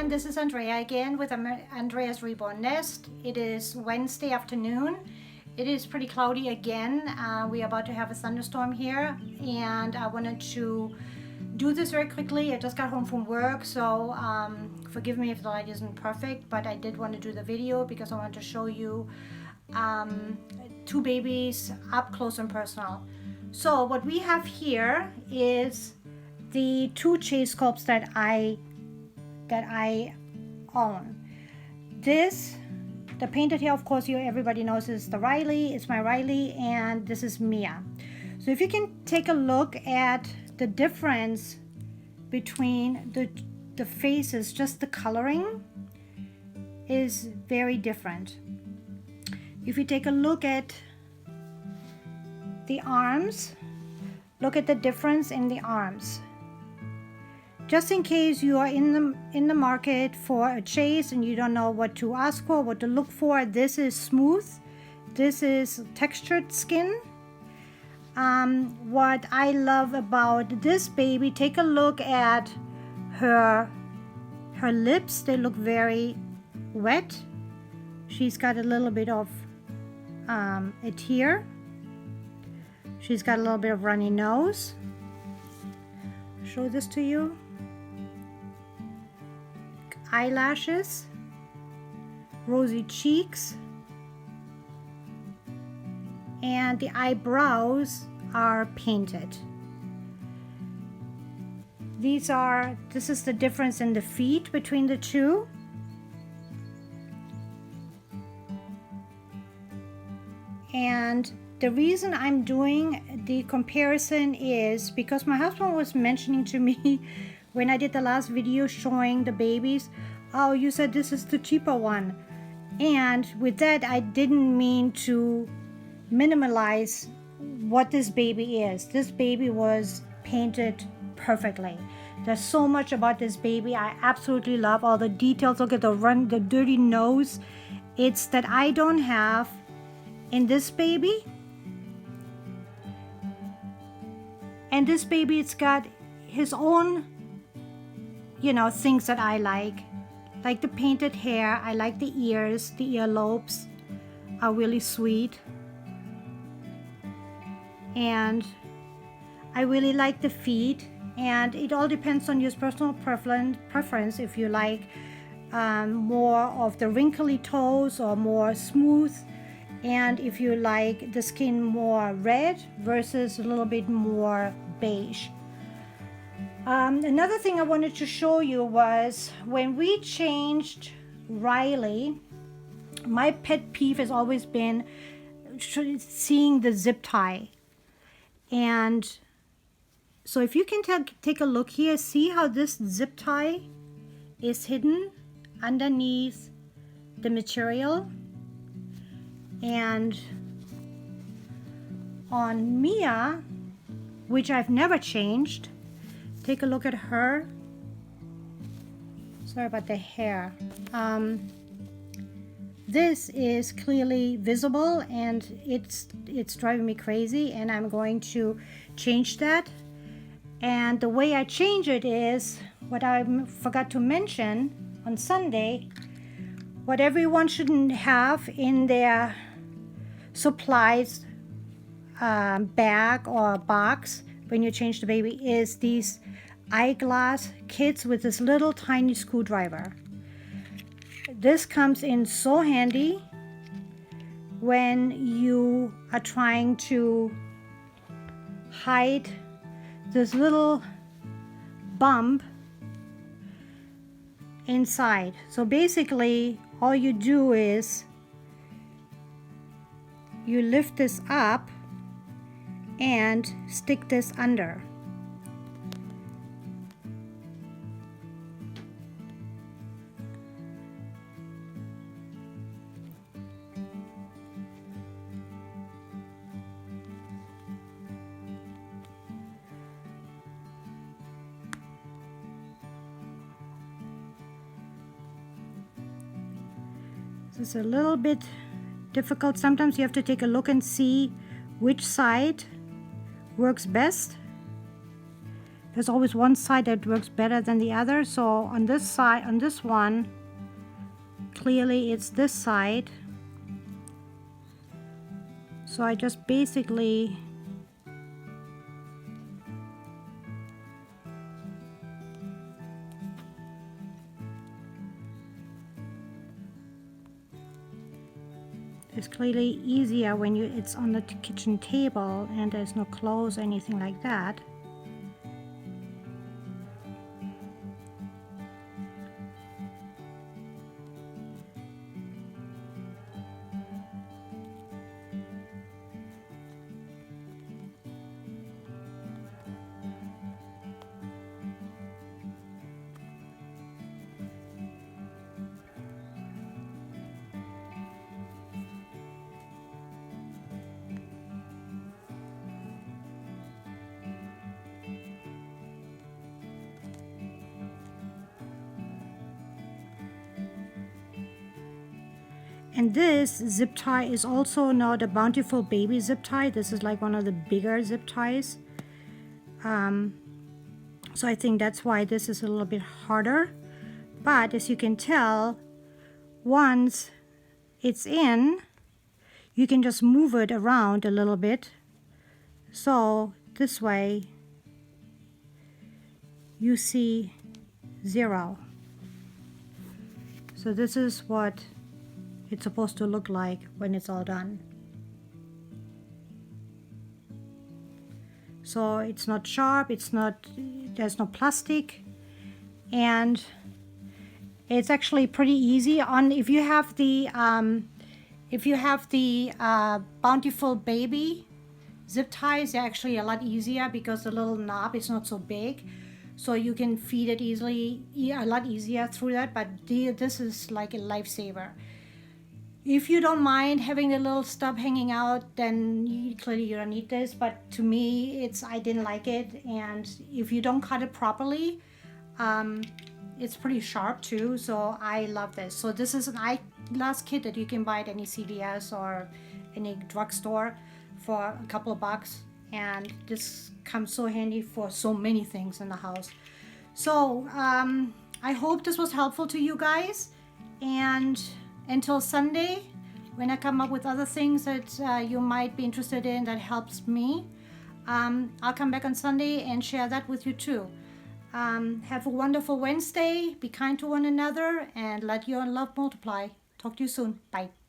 everyone, this is Andrea again with Andrea's Reborn Nest. It is Wednesday afternoon. It is pretty cloudy again. We're about to have a thunderstorm here, and I wanted to do this very quickly. I just got home from work, so forgive me if the light isn't perfect, but I did want to do the video because I wanted to show you two babies up close and personal. So what we have here is the two chase sculpts that I own. This, the painted here, of course, everybody knows is the Riley. It's my Riley, and this is Mia. So if you can take a look at the difference between the faces, just the coloring is very different. If you take a look at the arms, look at the difference in the arms. Just in case you are in the market for a chase and you don't know what to ask for, what to look for, this is smooth. This is textured skin. What I love about this baby, take a look at her lips. They look very wet. She's got a little bit of a tear. She's got a little bit of runny nose. Show this to you. Eyelashes, rosy cheeks, and the eyebrows are painted. This is the difference in the feet between the two. And the reason I'm doing the comparison is because my husband was mentioning to me when I did the last video showing the babies, oh, you said this is the cheaper one. And with that, I didn't mean to minimalize what this baby is. This baby was painted perfectly. There's so much about this baby I absolutely love. All the details. Look at the dirty nose. It's that I don't have in this baby. And this baby, it's got his own, things that I like the painted hair. I like the ears. The earlobes are really sweet, and I really like the feet. And it all depends on your personal preference. If you like more of the wrinkly toes or more smooth, and if you like the skin more red versus a little bit more beige. Another thing I wanted to show you was when we changed Riley, my pet peeve has always been seeing the zip tie. And so if you can take a look here, see how this zip tie is hidden underneath the material. And on Mia, which I've never changed, take a look at her. Sorry about the hair. This is clearly visible, and it's driving me crazy, and I'm going to change that. And the way I change it is what I forgot to mention on Sunday. What everyone shouldn't have in their supplies bag or box when you change the baby is these eyeglass kits with this little tiny screwdriver. This comes in so handy when you are trying to hide this little bump inside. So basically all you do is you lift this up and stick this under. This is a little bit difficult. Sometimes you have to take a look and see which side works best. there's always one side that works better than the other. So on this side, on this one, clearly it's this side. So I just basically it's clearly easier when it's on the kitchen table and there's no clothes or anything like that. And this zip tie is also not a Bountiful Baby zip tie. This is like one of the bigger zip ties. So I think that's why this is a little bit harder. But as you can tell, once it's in, you can just move it around a little bit. So this way, you see 0. So this is what it's supposed to look like when it's all done. So it's not sharp, there's no plastic, and it's actually pretty easy. If you have the Bountiful Baby zip ties, they're actually a lot easier because the little knob is not so big, so you can feed it easily, a lot easier through that. But this is like a lifesaver. If you don't mind having the little stub hanging out, then clearly you don't need this. But to me, I didn't like it. And if you don't cut it properly, it's pretty sharp too. So I love this. So this is an eyeglass kit that you can buy at any CVS or any drugstore for a couple of bucks. And this comes so handy for so many things in the house. So I hope this was helpful to you guys. And until Sunday, when I come up with other things that you might be interested in that helps me, I'll come back on Sunday and share that with you too. Have a wonderful Wednesday. Be kind to one another and let your love multiply. Talk to you soon. Bye.